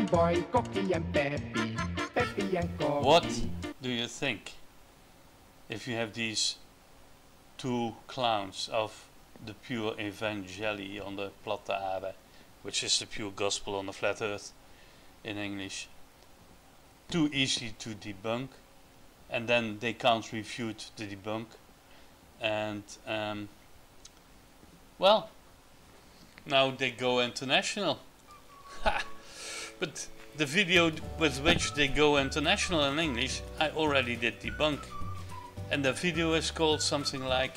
boy, Cocky and Peppy, Peppy and Cocky. What do you think if you have these two clowns of the pure Evangelii on the platte aarde, which is the pure gospel on the flat earth in English, too easy to debunk, and then they can't refute the debunk, and well, now they go international. Ha! But the video with which they go international in English, I already did debunk, and the video is called something like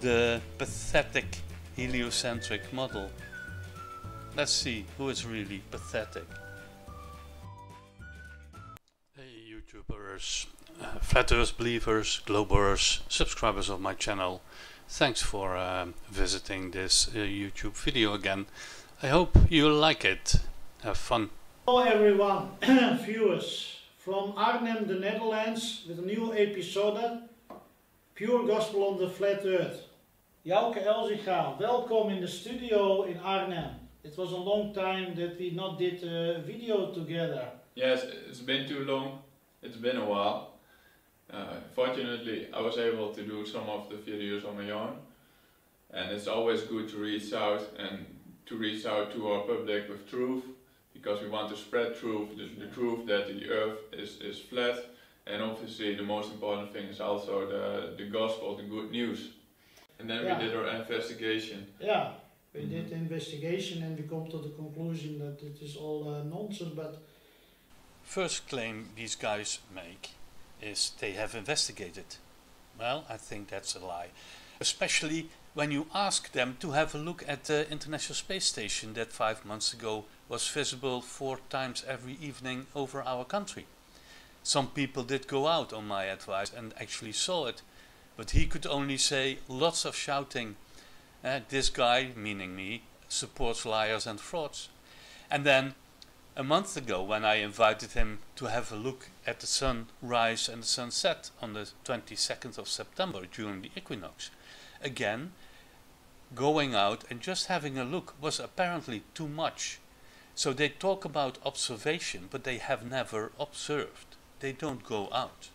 the pathetic heliocentric model. Let's see who is really pathetic. Hey YouTubers, flat earth believers, globers, subscribers of my channel, thanks for visiting this YouTube video again. I hope you like it. Have fun. Hello everyone, viewers from Arnhem, the Netherlands, with a new episode, Pure Gospel on the Flat Earth. Jouke Elzinga, welcome in the studio in Arnhem. It was a long time that we not did a video together. Yes, it's been too long. It's been a while. Fortunately, I was able to do some of the videos on my own, and it's always good to reach out and to reach out to our public with truth, because we want to spread truth, the truth that the earth is flat, and obviously the most important thing is also the gospel, the good news. And then we did our investigation. Yeah, we did investigation and we come to the conclusion that it is all nonsense, but... First claim these guys make is they have investigated. Well, I think that's a lie. Especially when you ask them to have a look at the International Space Station that 5 months ago was visible 4 times every evening over our country. Some people did go out on my advice and actually saw it, but he could only say lots of shouting. This guy, meaning me, supports liars and frauds. And then a month ago, when I invited him to have a look at the sunrise and the sunset on the 22nd of September during the equinox, again, going out and just having a look was apparently too much. So they talk about observation, but they have never observed. They don't go out.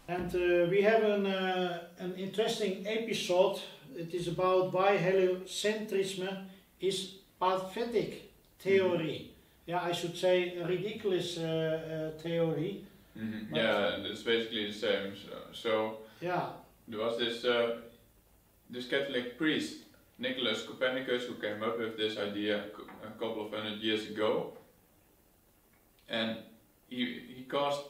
And we have an interesting episode. It is about why heliocentrism is pathetic theory. Yeah, I should say a ridiculous theory. Mm-hmm. Yeah, it's basically the same. So yeah, there was this Catholic priest, Nicholas Copernicus, who came up with this idea a couple of 100 years ago, and he caused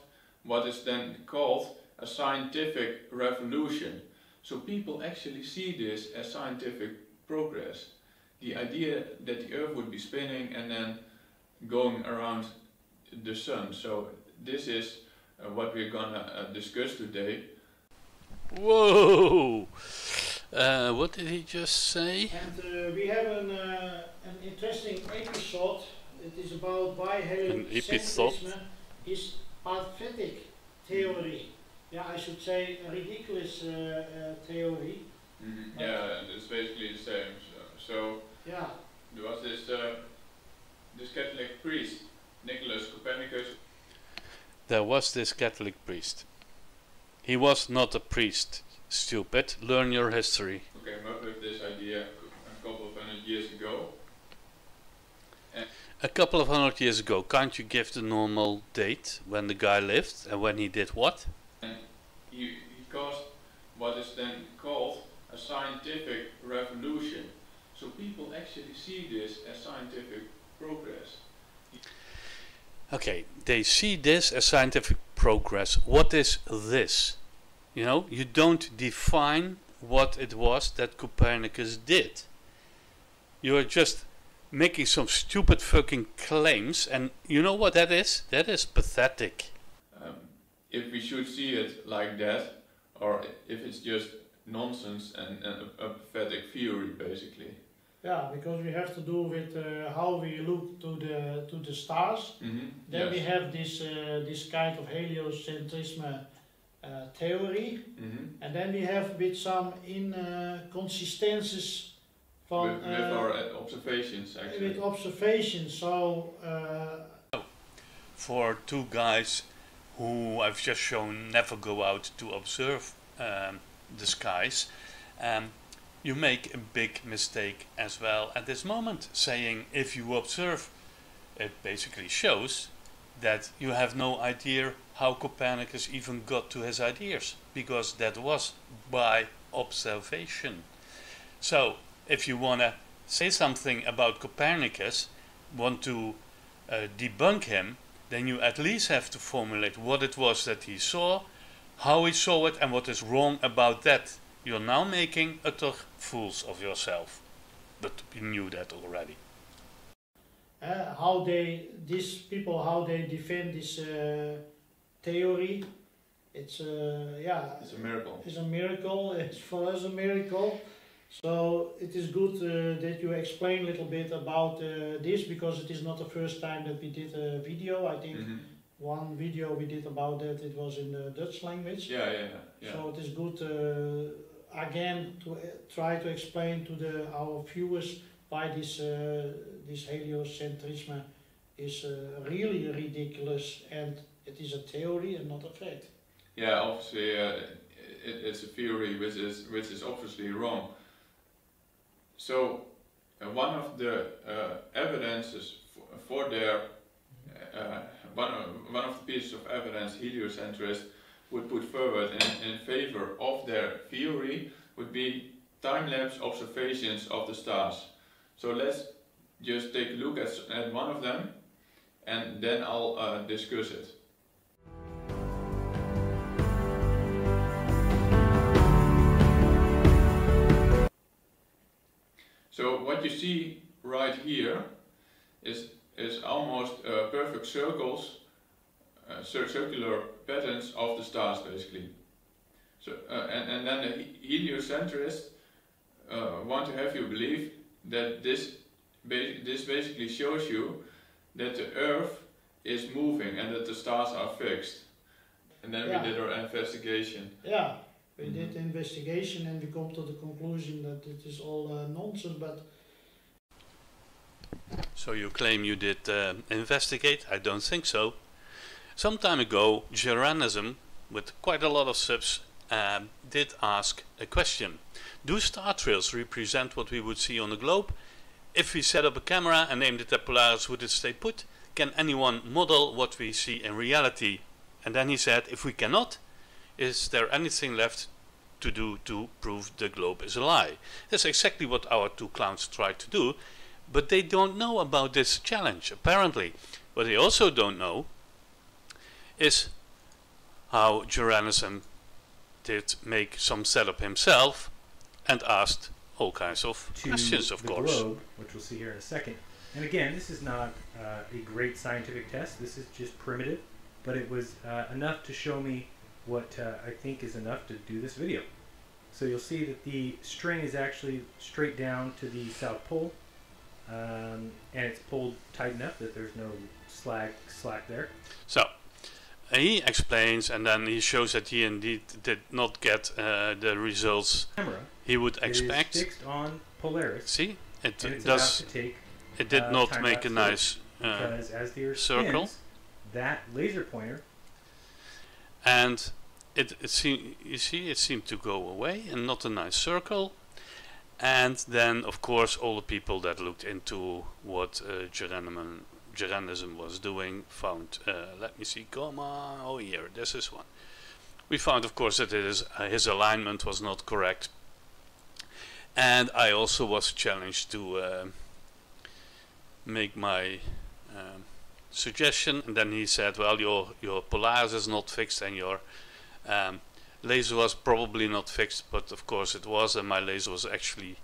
what is then called a scientific revolution. So people actually see this as scientific progress. The idea that the earth would be spinning and then going around the sun. So this is what we're gonna discuss today. Whoa! What did he just say? And we have an interesting episode. It is about why heliocentrism is pathetic theory. Yeah, I should say a ridiculous theory. Mm-hmm. Yeah, it's basically the same. So yeah, there was this Catholic priest, Nicholas Copernicus. There was this Catholic priest. He was not a priest, stupid. Learn your history. Who came up with this idea a couple of 100 years ago. A couple of 100 years ago. Can't you give the normal date when the guy lived and when he did what? And he caused what is then called a scientific revolution. So people actually see this as scientific progress. Okay, they see this as scientific progress. What is this? You know, you don't define what it was that Copernicus did. You are just making some stupid fucking claims, and you know what that is? That is pathetic. If we should see it like that, or if it's just nonsense and a pathetic theory, basically. Yeah, because we have to do with how we look to the stars. Mm-hmm. Then we have this kind of heliocentrism theory, and then we have with some inconsistencies from with our observations, actually. with observations. So for two guys who I've just shown never go out to observe the skies, you make a big mistake as well at this moment, saying if you observe, it basically shows that you have no idea how Copernicus even got to his ideas, because that was by observation. So if you want to say something about Copernicus, want to debunk him, then you at least have to formulate what it was that he saw, how he saw it, and what is wrong about that. You're now making utter fools of yourself. But we knew that already. These people, how they defend this theory, it's It's a miracle. It's a miracle. It's for us a miracle. So it is good that you explain a little bit about this, because it is not the first time that we did a video. I think one video we did about that, it was in the Dutch language. Yeah. So it is good again to try to explain to our viewers why this heliocentrism is really ridiculous, and it is a theory and not a fact. Yeah, obviously it's a theory which is obviously wrong. So one of the evidences for their one of the pieces of evidence heliocentrists would put forward in favor of their theory would be time-lapse observations of the stars. So let's just take a look at one of them, and then I'll discuss it. So what you see right here is almost perfect circles, circular patterns of the stars, basically. So and then the heliocentrists want to have you believe that this basically shows you that the Earth is moving and that the stars are fixed. And then we did our investigation. Yeah, we did investigation and we come to the conclusion that it is all nonsense. But so you claim you did investigate? I don't think so. Some time ago, Jeranism, with quite a lot of subs, did ask a question. Do star trails represent what we would see on the globe? If we set up a camera and aimed it at Polaris, would it stay put? Can anyone model what we see in reality? And then he said, if we cannot, is there anything left to do to prove the globe is a lie? That's exactly what our two clowns tried to do, but they don't know about this challenge, apparently. What they also don't know is how Jeranism did make some setup himself and asked all kinds of questions, of course. Globe, which we'll see here in a second. And again, this is not a great scientific test. This is just primitive, but it was enough to show me what I think is enough to do this video. So you'll see that the string is actually straight down to the South Pole, and it's pulled tight enough that there's no slack there. So he explains, and then he shows that he indeed did not get the results Camera he would expect. It is fixed on Polaris. See, it and it's does. about to take, It did not time make a lapse nice because as the Earth circle. spins, that laser pointer, And it seemed to go away and not a nice circle. And then, of course, all the people that looked into what Jeranism was doing found, let me see, come on, oh here, this is one. We found, of course, that his alignment was not correct. And I also was challenged to make my suggestion, and then he said, well, your Polaris is not fixed and your laser was probably not fixed, but of course it was, and my laser was actually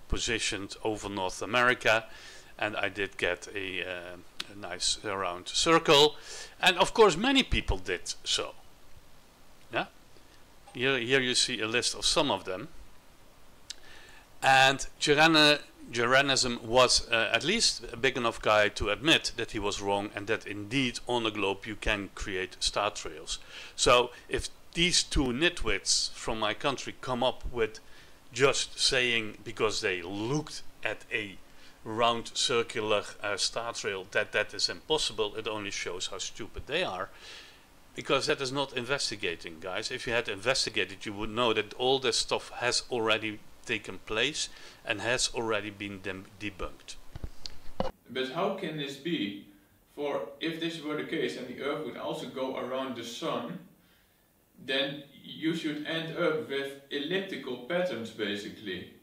positioned over North America, and I did get a nice round circle, and of course many people did so. Yeah, here you see a list of some of them, and Jeranism was at least a big enough guy to admit that he was wrong, and that indeed on the globe you can create star trails. So if these two nitwits from my country come up with just saying, because they looked at a round circular star trail, that is impossible. It only shows how stupid they are, because that is not investigating, guys. If you had investigated, you would know that all this stuff has already taken place and has already been debunked. But how can this be? For if this were the case and the Earth would also go around the Sun, then you should end up with elliptical patterns, basically.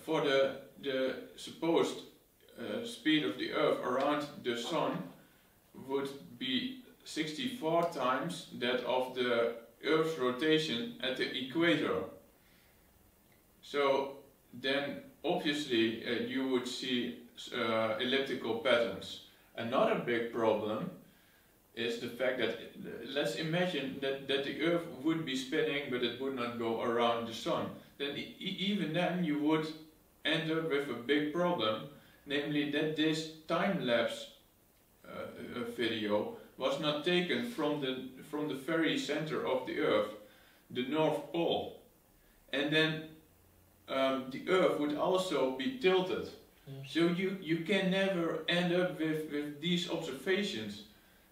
For the supposed speed of the Earth around the Sun would be 64 times that of the Earth's rotation at the equator. So then obviously you would see elliptical patterns. Another big problem is the fact that, let's imagine that the Earth would be spinning but it would not go around the Sun. Then even then you would end up with a big problem, namely that this time-lapse video was not taken from the very center of the Earth, the North Pole. And then the Earth would also be tilted. So you can never end up with these observations.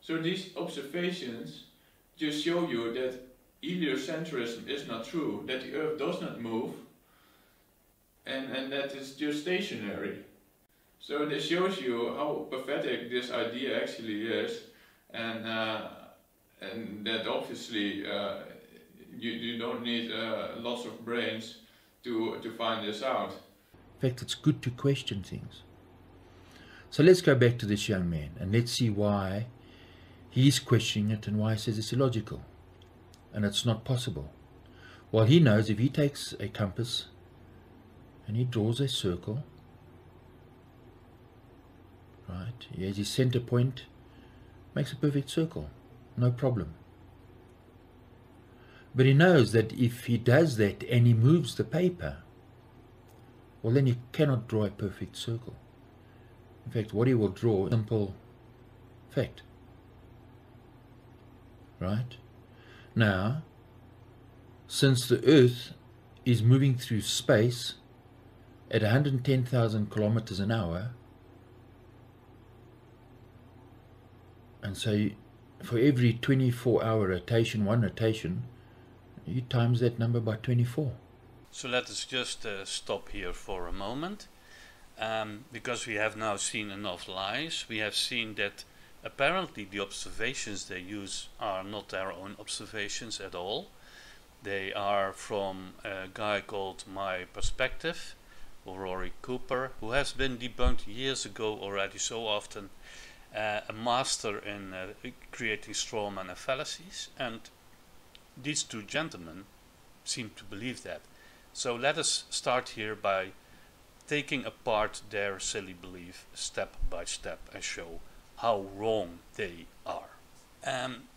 So these observations just show you that heliocentrism is not true, that the Earth does not move, and that it's just stationary. So this shows you how pathetic this idea actually is, and that obviously you don't need lots of brains to find this out. In fact, it's good to question things. So let's go back to this young man and let's see why he's questioning it and why he says it's illogical and it's not possible. Well, he knows if he takes a compass and he draws a circle, right, he has his center point, makes a perfect circle, no problem. But he knows that if he does that and he moves the paper, well, then he cannot draw a perfect circle. In fact, what he will draw is a simple fact. Right? Now, since the Earth is moving through space at 110,000 kilometers an hour, and so for every 24-hour rotation, one rotation, you times that number by 24. So let us just stop here for a moment, because we have now seen enough lies. We have seen that apparently the observations they use are not their own observations at all. They are from a guy called My Perspective, or Rory Cooper, who has been debunked years ago already so often, a master in creating straw man and fallacies, and these two gentlemen seem to believe that. So let us start here by taking apart their silly belief step by step and show how wrong they are.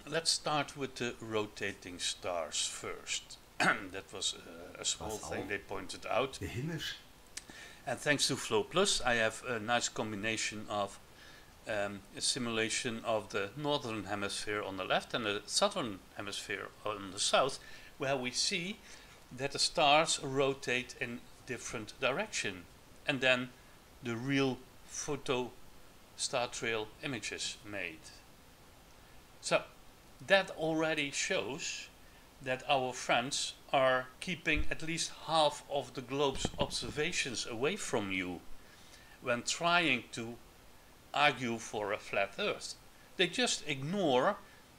Let's start with the rotating stars first. That was a small thing they pointed out. And thanks to FloPlus, I have a nice combination of a simulation of the northern hemisphere on the left and the southern hemisphere on the south, where we see that the stars rotate in different direction, and then the real photo star trail images made. So that already shows that our friends are keeping at least half of the globe's observations away from you when trying to argue for a flat Earth. They just ignore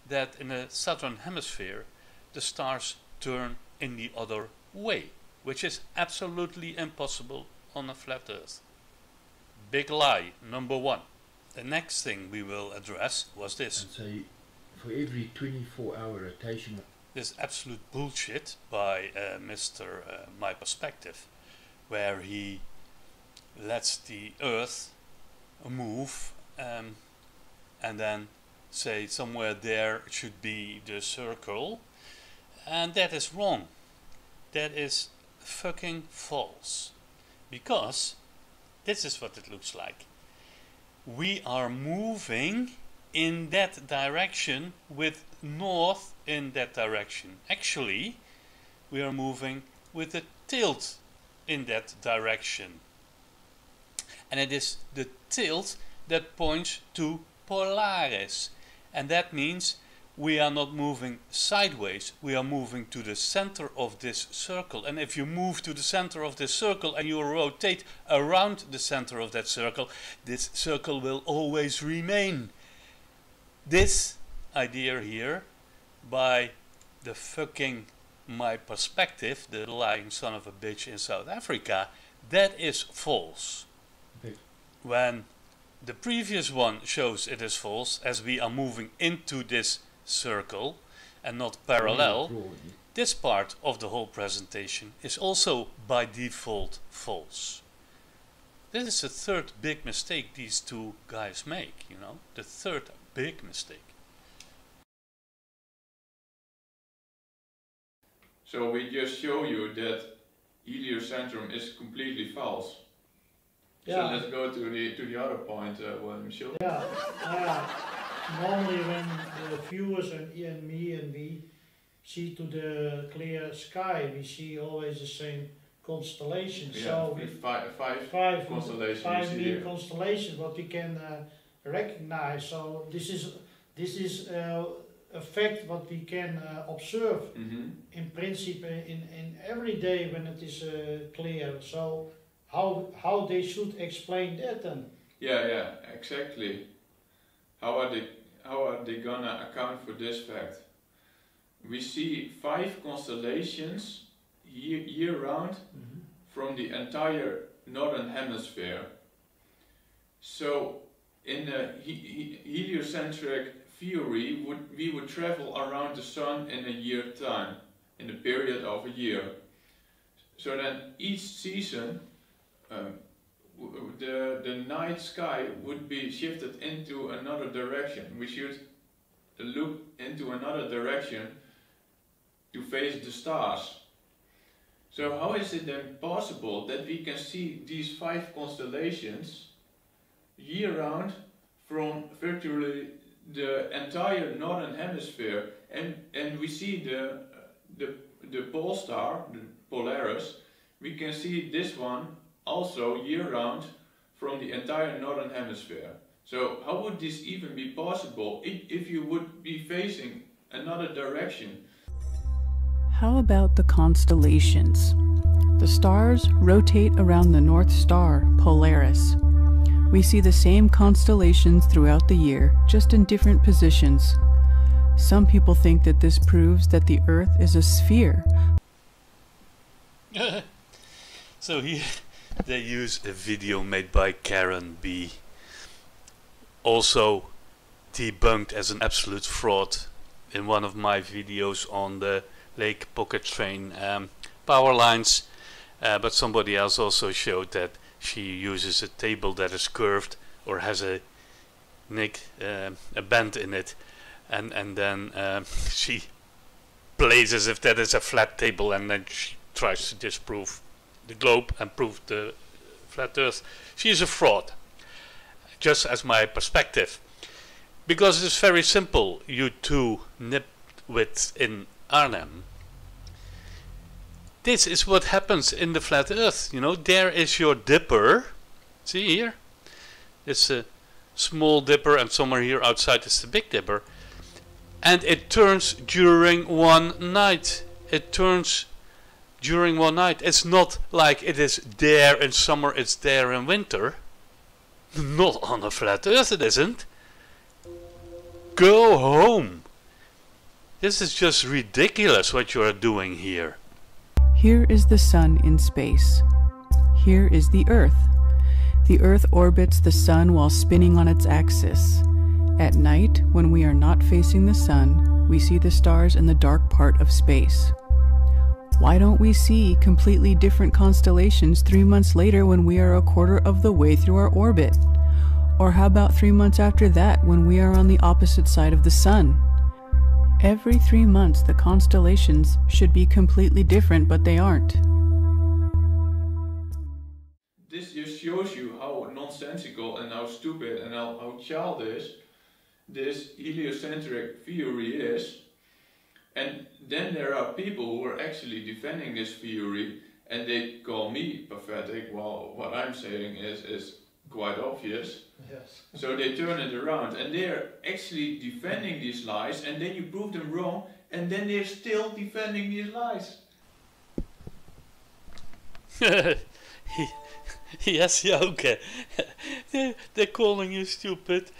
that in the southern hemisphere the stars turn in the other way, which is absolutely impossible on a flat Earth. Big lie number one. The next thing we will address was this. And so for every 24-hour rotation, this absolute bullshit by Mr. My Perspective, where he lets the Earth move and then say somewhere there should be the circle, and that is wrong. That is fucking false, because this is what it looks like. We are moving in that direction with north in that direction. Actually, we are moving with a tilt in that direction. and it is the tilt that points to Polaris, and that means we are not moving sideways, we are moving to the center of this circle. And if you move to the center of this circle and you rotate around the center of that circle, this circle will always remain. This idea here, by the fucking my perspective, the lying son of a bitch in South Africa, that is false. Okay. When the previous one shows it is false, as we are moving into this circle and not parallel, this part of the whole presentation is also by default false. This is the third big mistake these two guys make, you know, the third big mistake. So we just show you that heliocentrism is completely false. Yeah. So let's go to the other point, Michel. Yeah, normally when the viewers and me and we see to the clear sky, we see always the same constellations. Yeah, so five constellations. Five main constellations what we can recognize. So this is a fact what we can observe in principle in every day when it is clear. So how they should explain that then? Yeah, exactly. How are they gonna account for this fact? We see 5 constellations year round from the entire northern hemisphere. So in the heliocentric theory, we would travel around the sun in a year time, in a period of a year. So then each season the night sky would be shifted into another direction. We should look into another direction to face the stars. So how is it then possible that we can see these 5 constellations year round from virtually the entire northern hemisphere, and we see the pole star, the Polaris, we can see this one also year round from the entire northern hemisphere. So how would this even be possible if you would be facing another direction? How about the constellations? The stars rotate around the North Star, Polaris. We see the same constellations throughout the year, just in different positions. Some people think that this proves that the Earth is a sphere. So here they use a video made by Karen B, also debunked as an absolute fraud in one of my videos on the Lake Pocket Train power lines, but somebody else also showed that she uses a table that is curved or has a bend in it, and then she plays as if that is a flat table, and then she tries to disprove the globe and prove the flat earth. She is a fraud, just as my perspective, because it's very simple, you two nitwits in Arnhem. This is what happens in the flat earth, you know. There is your dipper, see here, it's a small dipper, and somewhere here outside is the big dipper, and it turns during one night. It turns during one night. It's not like it is there in summer, it's there in winter. Not on a flat earth it isn't. Go home. This is just ridiculous what you are doing here. Here is the sun in space. Here is the Earth. The Earth orbits the sun while spinning on its axis. At night, when we are not facing the sun, we see the stars in the dark part of space. Why don't we see completely different constellations 3 months later when we are a quarter of the way through our orbit? Or how about 3 months after that when we are on the opposite side of the sun? Every 3 months the constellations should be completely different, but they aren't. This just shows you how nonsensical and how stupid and how childish this heliocentric theory is. And then there are people who are actually defending this theory, and they call me pathetic, while what I'm saying is quite obvious. Yes. So they turn it around and they're actually defending these lies, and then you prove them wrong, and then they're still defending these lies. Yes, yeah, okay. They're calling you stupid.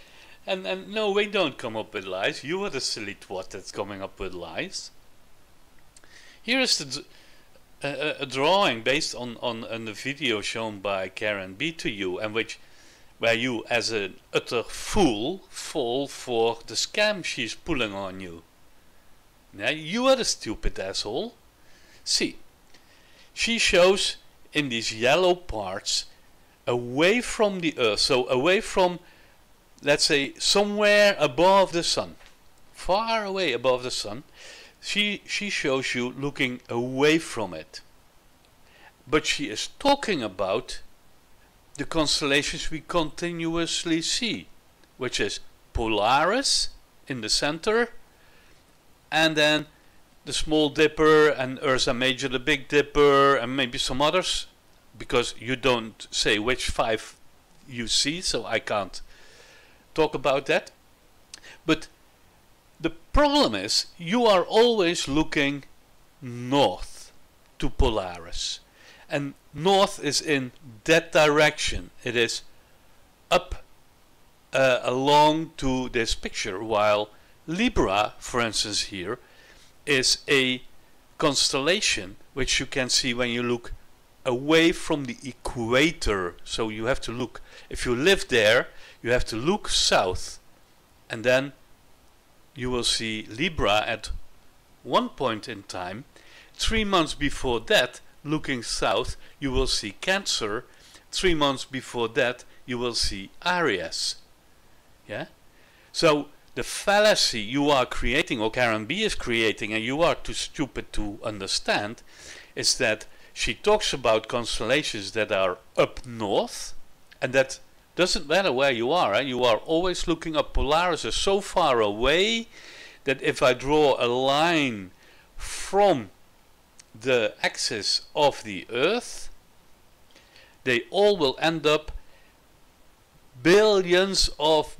And no, we don't come up with lies. You are the silly twat that's coming up with lies. Here is a drawing based on the video shown by Karen B to you, and where you, as an utter fool, fall for the scam she's pulling on you. Now, you are the stupid asshole. See, she shows in these yellow parts away from the Earth, so away from, let's say, somewhere above the sun, far away above the sun. She shows you looking away from it. But she is talking about the constellations we continuously see, which is Polaris in the center, and then the Small Dipper and Ursa Major, the Big Dipper, and maybe some others, because you don't say which 5 you see, so I can't talk about that. But the problem is, you are always looking north to Polaris, and north is in that direction. It is up along to this picture, while Libra, for instance, here is a constellation which you can see when you look away from the equator. So you have to look, if you live there, you have to look south, and then you will see Libra at one point in time. 3 months before that, looking south, you will see Cancer. 3 months before that, you will see Aries. Yeah? So the fallacy you are creating, or Karen B is creating, and you are too stupid to understand, is that she talks about constellations that are up north, and that doesn't matter where you are. You are always looking up. Polaris is so far away that if I draw a line from the axis of the Earth, they all will end up billions of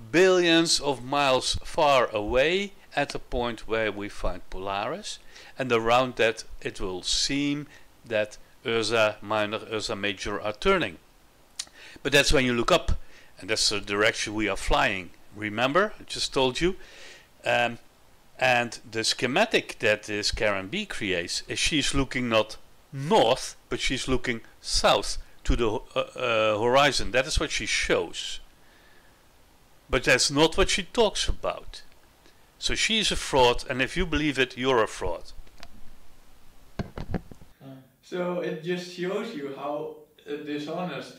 miles far away at the point where we find Polaris, and around that it will seem that Ursa Minor, Ursa Major are turning. But that's when you look up, and that's the direction we are flying. Remember, I just told you. And the schematic that this Karen B creates is she's looking not north, but she's looking south to the horizon. That is what she shows. But that's not what she talks about. So she's a fraud, and if you believe it, you're a fraud. So it just shows you how dishonest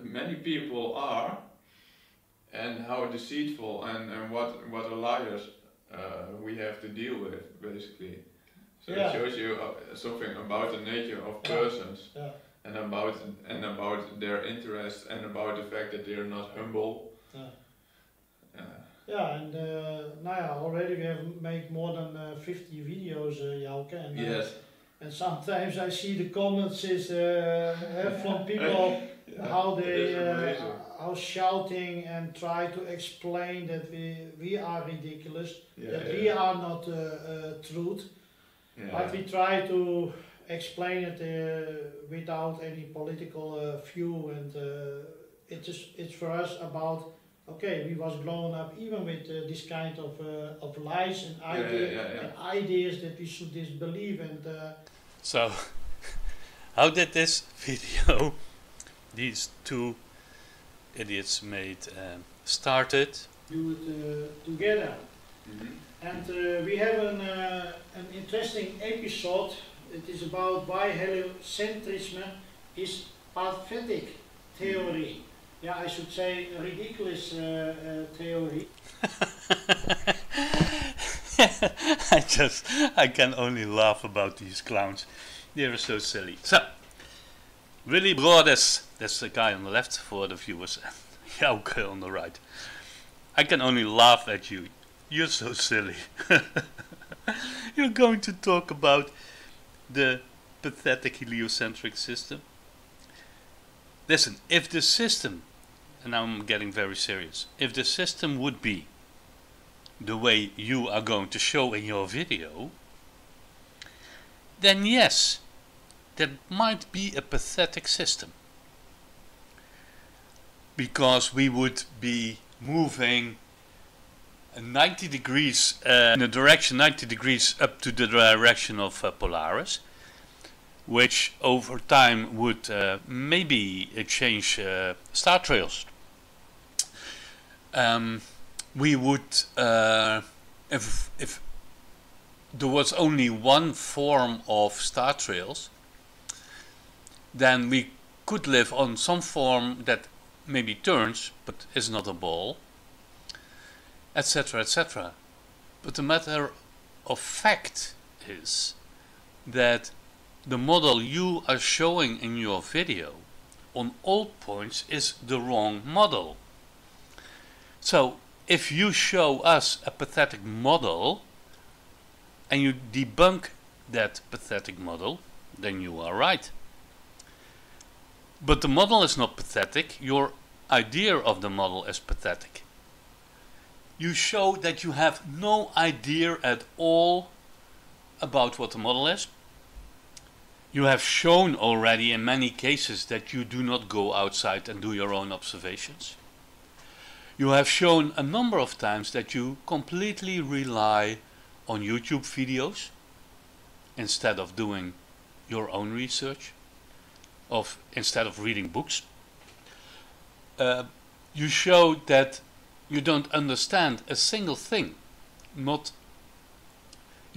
many people are, and how deceitful and what a liars we have to deal with, basically. So it shows you something about the nature of persons, and about their interests, and about the fact that they are not humble. And already we have made more than 50 videos, Jouke, and yes. And sometimes I see the comments is from people how they are shouting and try to explain that we are ridiculous, that we are not truth, but we try to explain it without any political view, and it's for us about, okay, we was grown up even with this kind of lies and ideas that we should disbelieve. And so, how did this video these two idiots made started? Do it together. And we have an interesting episode. It is about why heliocentrism is pathetic theory. Yeah, I should say a ridiculous theory. I can only laugh about these clowns. They are so silly. So, Willy Brodes, that's the guy on the left for the viewers, and Jouke on the right. I can only laugh at you. You're so silly. You're going to talk about the pathetic heliocentric system. Listen, if the system and now I'm getting very serious, if the system would be the way you are going to show in your video, then yes, that might be a pathetic system. Because we would be moving 90 degrees in a direction 90 degrees up to the direction of Polaris, which over time would maybe change star trails. We would, if there was only one form of star trails, then we could live on some form that maybe turns but is not a ball, etc., etc. But the matter of fact is that the model you are showing in your video on all points is the wrong model. So if you show us a pathetic model and you debunk that pathetic model, then you are right. But the model is not pathetic, your idea of the model is pathetic. You show that you have no idea at all about what the model is. You have shown already in many cases that you do not go outside and do your own observations. You have shown a number of times that you completely rely on YouTube videos instead of doing your own research, instead of reading books. You show that you don't understand a single thing. You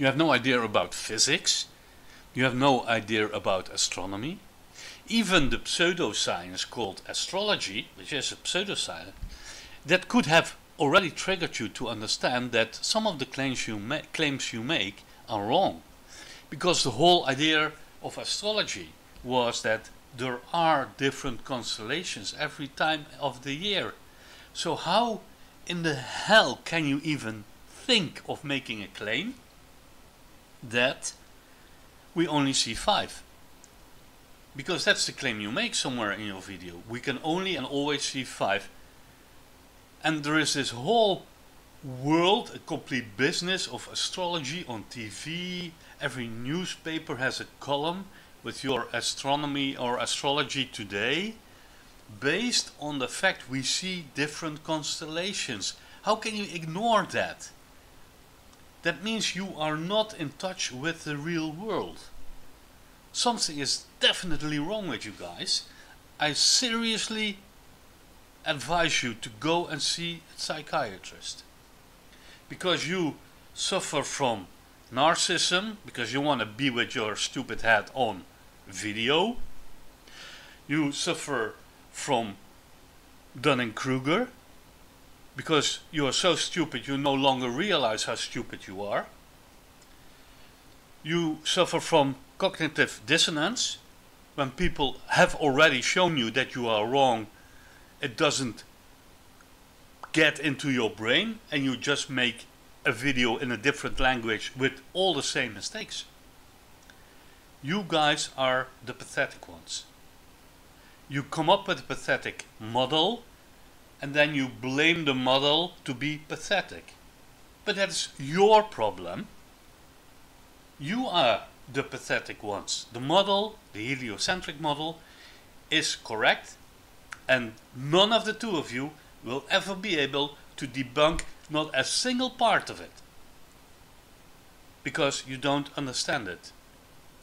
have no idea about physics. You have no idea about astronomy. Even the pseudoscience called astrology, which is a pseudoscience, that could have already triggered you to understand that some of the claims you make are wrong. Because the whole idea of astrology was that there are different constellations every time of the year. So how in the hell can you even think of making a claim that we only see 5? Because that's the claim you make somewhere in your video. We can only and always see 5. And there is this whole world, a complete business of astrology on TV. Every newspaper has a column with your astronomy or astrology today, based on the fact we see different constellations. How can you ignore that? That means you are not in touch with the real world. Something is definitely wrong with you guys. I seriously advise you to go and see a psychiatrist. Because you suffer from narcissism, because you want to be with your stupid head on video. You suffer from Dunning-Kruger, because you are so stupid you no longer realize how stupid you are. You suffer from cognitive dissonance. When people have already shown you that you are wrong, it doesn't get into your brain and you just make a video in a different language with all the same mistakes. You guys are the pathetic ones. You come up with a pathetic model and then you blame the model to be pathetic. But that's your problem. You are the pathetic ones. The model, the heliocentric model, is correct, and none of the two of you will ever be able to debunk not a single part of it. Because you don't understand it.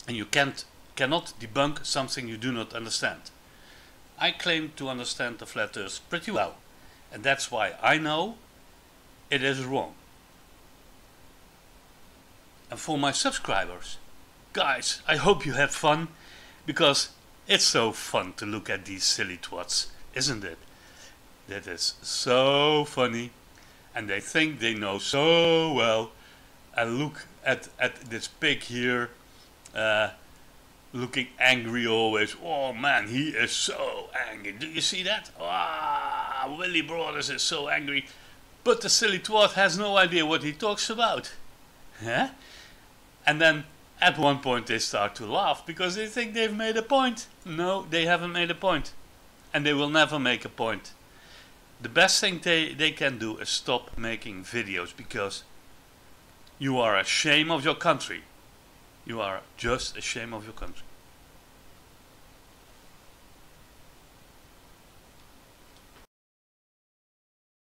And you cannot debunk something you do not understand. I claim to understand the flat earth pretty well. And that's why I know it is wrong. And for my subscribers, guys, I hope you had fun, because it's so fun to look at these silly twats, isn't it? That is so funny, and they think they know so well. And look at this pig here, looking angry always. Oh man, he is so angry. Do you see that? Ah, Willy Brothers is so angry. But the silly twat has no idea what he talks about. Huh? And then at one point they start to laugh because they think they've made a point. No, they haven't made a point. And they will never make a point. the best thing they can do is stop making videos, because you are ashamed of your country. You are just ashamed of your country.